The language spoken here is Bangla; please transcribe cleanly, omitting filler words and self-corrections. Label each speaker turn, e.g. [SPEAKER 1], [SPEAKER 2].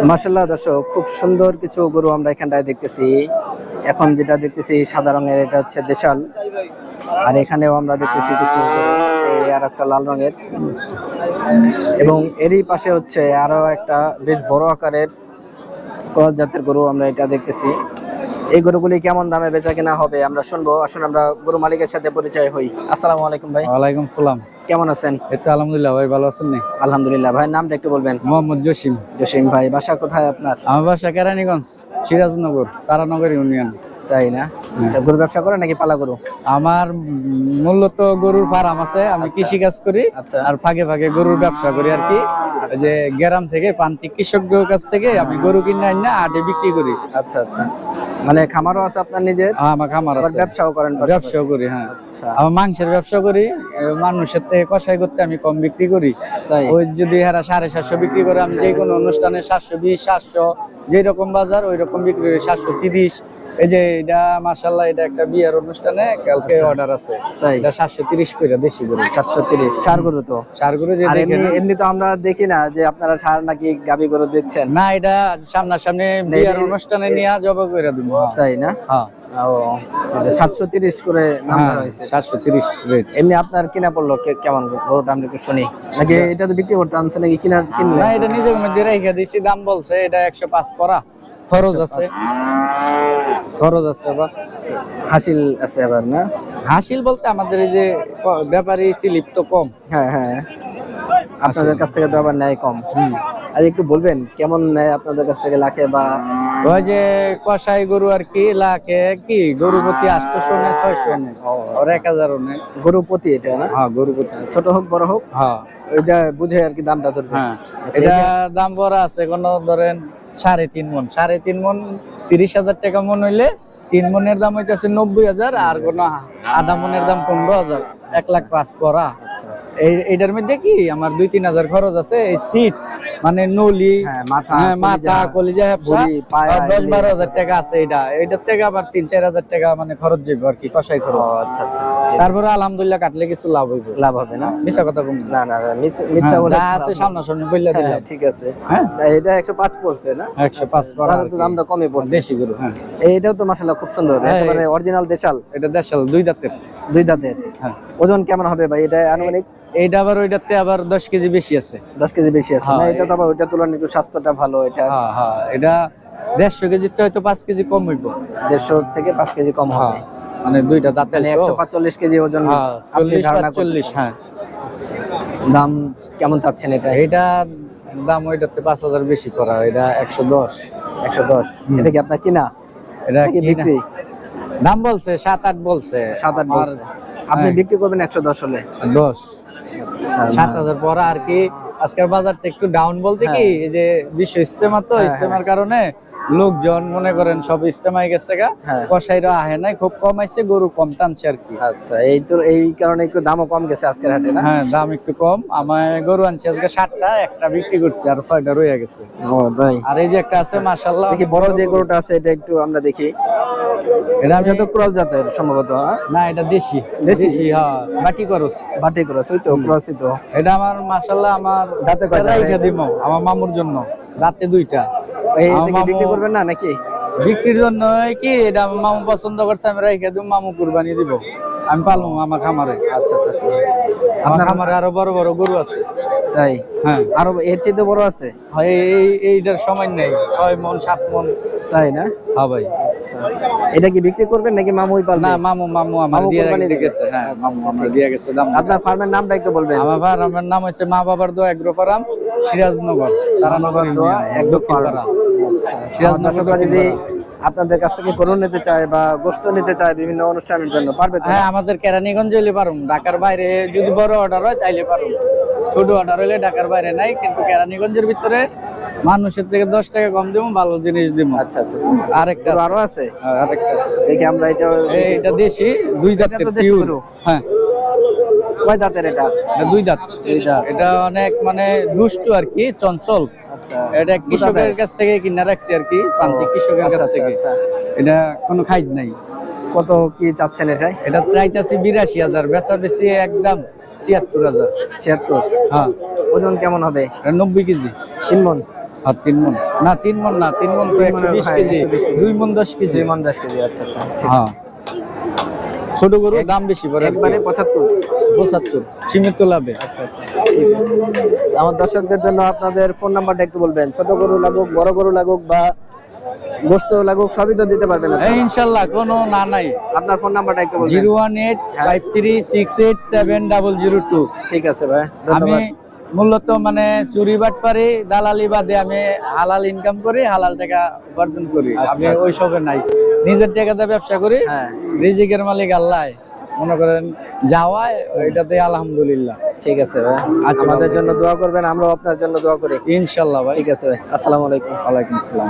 [SPEAKER 1] মাশাআল্লাহ দর্শক, খুব সুন্দর কিছু গরু আমরা এখানটায় দেখতেছি। এখন যেটা দেখতেছি সাদা রঙের, এটা হচ্ছে দেশাল। আর এখানেও আমরা দেখতেছি কিছু গরু, এই আর একটা লাল রঙের, এবং এরই পাশে হচ্ছে আরো একটা বেশ বড় আকারের ক্রস জাতের গরু আমরা এটা দেখতেছি। এই গরুগুলি কেমন দামে বেচা কেনা হবে আমরা শুনবো। আসুন আমরা গরু মালিকের সাথে পরিচয় হই। আসসালামু আলাইকুম ভাই।
[SPEAKER 2] ওয়ালাইকুম সালাম।
[SPEAKER 1] কেমন আছেন?
[SPEAKER 2] এই তো আলহামদুলিল্লাহ ভাই, ভালো আছেন?
[SPEAKER 1] আলহামদুলিল্লাহ। ভাই নামটা একটু বলবেন?
[SPEAKER 2] মোহাম্মদ জসিম।
[SPEAKER 1] জসিম ভাই, বাসা কোথায় আপনার?
[SPEAKER 2] আমার বাসা কেরানীগঞ্জ, সিরাজনগর, তারানগর ইউনিয়ন।
[SPEAKER 1] তাই না? আচ্ছা, গরু ব্যবসা করে নাকি পালা গরু?
[SPEAKER 2] আমার মূলত গরুর ফার্ম আছে, আমি কৃষি কাজ করি।
[SPEAKER 1] আচ্ছা।
[SPEAKER 2] আর ফাঁকে ফাঁকে গরুর ব্যবসা করি আর কি। ওই যে গ্রাম থেকে প্রান্তিক কৃষকদের কাছ থেকে আমি গরু কিনে আনি না, হাটে বিক্রি করি।
[SPEAKER 1] আচ্ছা আচ্ছা, মানে খামারও আছে আপনার নিজের?
[SPEAKER 2] আমার খামার আছে,
[SPEAKER 1] ব্যবসাও করেন?
[SPEAKER 2] ব্যবসাও করি, হ্যাঁ।
[SPEAKER 1] আচ্ছা,
[SPEAKER 2] আমার মাংসের ব্যবসা করি। মানুষের থেকে কষাই করতে আমি কম বিক্রি করি।
[SPEAKER 1] তাই?
[SPEAKER 2] ওই যদি এরা 750 বিক্রি করে, আমি যে কোনো অনুষ্ঠানে 720, 700, যেই রকম বাজার ওই রকম বিক্রি করি। 730। এই যে এটা মাশাআল্লাহ, এটা একটা বিয়ের অনুষ্ঠানে কালকে অর্ডার আছে,
[SPEAKER 1] তাই?
[SPEAKER 2] এটা 730 কইরা দেশি গরু।
[SPEAKER 1] 730 ষাঁড় গরু তো?
[SPEAKER 2] ষাঁড় গরু যে
[SPEAKER 1] আর
[SPEAKER 2] দেখেন,
[SPEAKER 1] এমনি তো আমরা দেখি না যে আপনারা ষাঁড় নাকি গাবি গরু দিচ্ছেন।
[SPEAKER 2] না এটা সামনাসামনি বিয়ের অনুষ্ঠানে নিয়ে জবাই করে দিব।
[SPEAKER 1] তাই না?
[SPEAKER 2] হ্যাঁ।
[SPEAKER 1] ও, 730 করে নাম ধরা হয়েছে।
[SPEAKER 2] 730 রেট।
[SPEAKER 1] এমনি আপনার কিনা পড়লো কেমন গরুটা, আমরা একটু শুনি। নাকি এটা তো বিক্রি করতে আনছে নাকি কিনা?
[SPEAKER 2] না, এটা নিজের মধ্যে রেখে দিছি। দাম বলছে এটা 105 পড়া। খরচ আছে, খরচ আছে আবার
[SPEAKER 1] হাসিল আছে আবার না?
[SPEAKER 2] হাসিল বলতে আমাদের এই যে ব্যাপারী স্লিপ তো কম।
[SPEAKER 1] হ্যাঁ হ্যাঁ, আপনাদের কাছ থেকে তো আবার নেয় কম। আর একটু বলবেন কেমন নেয় আপনাদের কাছ থেকে, লাখে বা?
[SPEAKER 2] ওই যে কষাই গরু আর কি, লাখে কি গরু প্রতি 800 নেয়, 600 নেয়, আর 1000 নেয়
[SPEAKER 1] গরু প্রতি, এটা না?
[SPEAKER 2] হ্যাঁ, গরু প্রতি।
[SPEAKER 1] ছোট হোক বড় হোক,
[SPEAKER 2] হ্যাঁ,
[SPEAKER 1] ওইটা বুঝে আর কি দামটা ধরবে।
[SPEAKER 2] হ্যাঁ।
[SPEAKER 1] আচ্ছা,
[SPEAKER 2] এটা দাম বড় আছে, কোনো ধরেন 3.5 মন, 3.5 মন 30,000 টাকা মন হইলে 3 মনের দাম হইতেছে 90,000, আর কোন আধা মনের দাম 15,000, 1,05,000 পড়া। এইটার মধ্যে কি আমার 2-3 হাজার খরচ আছে। এই সিট মানে নলি, মাথা, কলিজা, 10-12 হাজার টাকা আছে। এইটার থেকে আবার 3-4 হাজার টাকা মানে খরচ যাবে আর কি, কষাই খরচ।
[SPEAKER 1] আচ্ছা আচ্ছা,
[SPEAKER 2] তারপরে আলহামদুলিল্লাহ কাটলে কিছু লাভ হইবে।
[SPEAKER 1] লাভ হবে না?
[SPEAKER 2] মিছা কথা বলবো
[SPEAKER 1] না না, মিথ্যা বলে
[SPEAKER 2] যা আছে সামনাসামনি বললা দিলাম।
[SPEAKER 1] ঠিক আছে। হ্যাঁ, এটা 105 পড়ছে না?
[SPEAKER 2] 105 পড়া,
[SPEAKER 1] তাহলে তো দামটা কমই পড়ছে।
[SPEAKER 2] দেশি গরু। হ্যাঁ,
[SPEAKER 1] এইটাও তো মাশাআল্লাহ খুব সুন্দর, একেবারে অরিজিনাল দেশাল।
[SPEAKER 2] এটা দেশাল, 2 দাঁতের।
[SPEAKER 1] 2 দাঁতের।
[SPEAKER 2] হ্যাঁ।
[SPEAKER 1] ওজন কেমন হবে ভাই এটা আনুমানিক?
[SPEAKER 2] এইটা আবার ওইটাতে আবার 10 কেজি বেশি আছে।
[SPEAKER 1] 10 কেজি বেশি আছে না? এটা তো আবার ওইটার তুলনায় একটু স্বাস্থ্যটা ভালো এটা।
[SPEAKER 2] হ্যাঁ হ্যাঁ, এটা 150 কেজিতে হয়তো 5 কেজি কম হইব।
[SPEAKER 1] 150 থেকে 5 কেজি কম হবে,
[SPEAKER 2] মানে 2টা দাঁতে
[SPEAKER 1] 145 কেজি ওজন।
[SPEAKER 2] হ্যাঁ, 40-45। হ্যাঁ।
[SPEAKER 1] দাম কেমন চাচ্ছেন এটা?
[SPEAKER 2] এটা দাম ওইটাতে 5,000 বেশি করা, এটা 110।
[SPEAKER 1] 110? এটা কি আপনার কিনা?
[SPEAKER 2] এটা
[SPEAKER 1] কি বিক্রি?
[SPEAKER 2] দাম বলছে 7-8 বলছে।
[SPEAKER 1] 7-8 বলছে। আপনি বিক্রি করবেন 110 হলে?
[SPEAKER 2] 10। 7,000 পড়া আর কি। আজকের বাজারটা একটু ডাউন বলতে কি, এই যে বিশ্ব ইজতেমা, তো ইজতেমার কারণে লোকজন মনে করেন সব ইজতেমায় গেছে গা, কসাইরা আহে নাই, খুব কম আইছে, গরু কম টানছে আর কি।
[SPEAKER 1] আচ্ছা, এই কারণে একটু দামও কম গেছে আজকের হাটে না?
[SPEAKER 2] হ্যাঁ, দাম একটু কম। আমার গরু আনছি আজকে 7টা, একটা বিক্রি করছি, আর 6টা রয়ে গেছে।
[SPEAKER 1] ও তাই?
[SPEAKER 2] আর এই যে একটা আছে মাশাআল্লাহ,
[SPEAKER 1] দেখি বড় যে গরুটা আছে এটা একটু আমরা দেখি।
[SPEAKER 2] এটা আমি
[SPEAKER 1] তো ক্রস জাতের সম্ভবত?
[SPEAKER 2] না, এটা দেশি। দেশি, হ্যাঁ, বাটি করস।
[SPEAKER 1] বাটি ক্রস, ওই তো ক্রসই তো।
[SPEAKER 2] এটা আমার মাশাআল্লাহ, আমার
[SPEAKER 1] দাঁতে কয়টা
[SPEAKER 2] রাইখা দিমু আমার মামুর জন্য, রাতে 2টা।
[SPEAKER 1] এই বিক্রি করবেন না নাকি?
[SPEAKER 2] বিক্রির জন্য কি, এটা আমার মামু পছন্দ করছে, আমি রাইখা দিব, মামু কুরবানি দিব, আমি পালবো আমার খামারে।
[SPEAKER 1] আচ্ছা আচ্ছা,
[SPEAKER 2] আমার খামারে আরো বড় বড় গরু আছে।
[SPEAKER 1] তাই?
[SPEAKER 2] হ্যাঁ,
[SPEAKER 1] আরো এর চেয়ে বড় আছে?
[SPEAKER 2] এইটার সময় নেই, 6 মন 7 মন।
[SPEAKER 1] তাই না?
[SPEAKER 2] হ্যাঁ ভাই।
[SPEAKER 1] এটা কি বিক্রি করবেন নাকি মামুই পালবে?
[SPEAKER 2] না, মামু আমার দিয়ে গেছে। হ্যাঁ, মামু আমার দিয়ে গেছে।
[SPEAKER 1] আপনার ফার্মের নামটা একটু বলবেন?
[SPEAKER 2] আমার ফার্মের নাম হচ্ছে মা বাবার দোয়া এগ্রো ফার্ম, সিরাজনগর, তারানগর
[SPEAKER 1] দোয়া এগ্রো ফার্ম।
[SPEAKER 2] সিরাজনগর।
[SPEAKER 1] যদি আপনাদের কাছ থেকে গরু নিতে চায় বা গোশত নিতে চায় বিভিন্ন অনুষ্ঠানের জন্য, পারবে তো?
[SPEAKER 2] হ্যাঁ, আমাদের কেরানীগঞ্জে এলে পারুম। ঢাকার বাইরে যদি বড় অর্ডার হয় তাইলে পারুম, ছোট অর্ডার হলে ঢাকার বাইরে নাই, কিন্তু কেরানীগঞ্জের ভিতরে মানুষের থেকে 10 টাকা কম দিব, ভালো জিনিস দিব।
[SPEAKER 1] আচ্ছা আচ্ছা,
[SPEAKER 2] আরেকটা
[SPEAKER 1] আরো আছে?
[SPEAKER 2] আরেকটা আছে,
[SPEAKER 1] দেখি আমরা।
[SPEAKER 2] এটা দেশি, 2 দাঁতের পিওর। হ্যাঁ,
[SPEAKER 1] কয় দাঁতের এটা?
[SPEAKER 2] 2 দাঁত। এটা অনেক মানে দুষ্টু আর কি, চঞ্চল। এটা কৃষকের কাছ থেকে কিনা রাখছি আর কি, প্রান্তিক কৃষকের কাছ থেকে। এটা কোনো খাইদ নাই।
[SPEAKER 1] কত কি চাচ্ছেন এটা?
[SPEAKER 2] এটা চাইতেছি 82,000, বেচা বেশি একদম 76,000।
[SPEAKER 1] 76?
[SPEAKER 2] হ্যাঁ।
[SPEAKER 1] ওজন কেমন হবে?
[SPEAKER 2] 90 কেজি।
[SPEAKER 1] 3 মন?
[SPEAKER 2] আর 3 মন না, 3 মন না, 3 মন তো 120 কেজি, 2 মন 10 কেজি।
[SPEAKER 1] 2 মণ 10 কেজি, আচ্ছা আচ্ছা ঠিক
[SPEAKER 2] হ্যাঁ, ছোট গরু দাম বেশি পড়ে আর কি।
[SPEAKER 1] একবারে 75।
[SPEAKER 2] 75 সীমিত লাভে।
[SPEAKER 1] আচ্ছা আচ্ছা ঠিক আছে। আমার দর্শকদের জন্য আপনাদের ফোন নাম্বারটা একটু বলবেন, ছোট গরু লাগুক বড় গরু লাগুক বা গোস্ত লাগুক সবই তো দিতে পারবেন আপনারা।
[SPEAKER 2] ইনশাআল্লাহ কোনো না নাই।
[SPEAKER 1] আপনার ফোন নাম্বারটা একটু বলবেন।
[SPEAKER 2] 01853687002।
[SPEAKER 1] ঠিক আছে ভাই,
[SPEAKER 2] আমি
[SPEAKER 1] ধন্যবাদ।
[SPEAKER 2] মূলত মানে চুরি বাটপারি দালালি বাদে আমি হালাল ইনকাম করি, হালাল টাকা উপার্জন করি। আমি ওইসবে নাই, নিজের টাকাতে ব্যবসা করি।
[SPEAKER 1] হ্যাঁ
[SPEAKER 2] রিজিকের মালিক আল্লাহ, মনে করেন যাওয়ায় ওইটাতে আলহামদুলিল্লাহ।
[SPEAKER 1] ঠিক আছে ভাই,
[SPEAKER 2] আচ্ছা,
[SPEAKER 1] আমাদের
[SPEAKER 2] ভালো।
[SPEAKER 1] জন্য দোয়া করবেন, আমরাও আপনার জন্য দোয়া করি।
[SPEAKER 2] ইনশাল্লাহ ভাই।
[SPEAKER 1] ঠিক আছে ভাই, আসসালামু আলাইকুম।
[SPEAKER 2] ওয়ালাইকুম আসসালাম।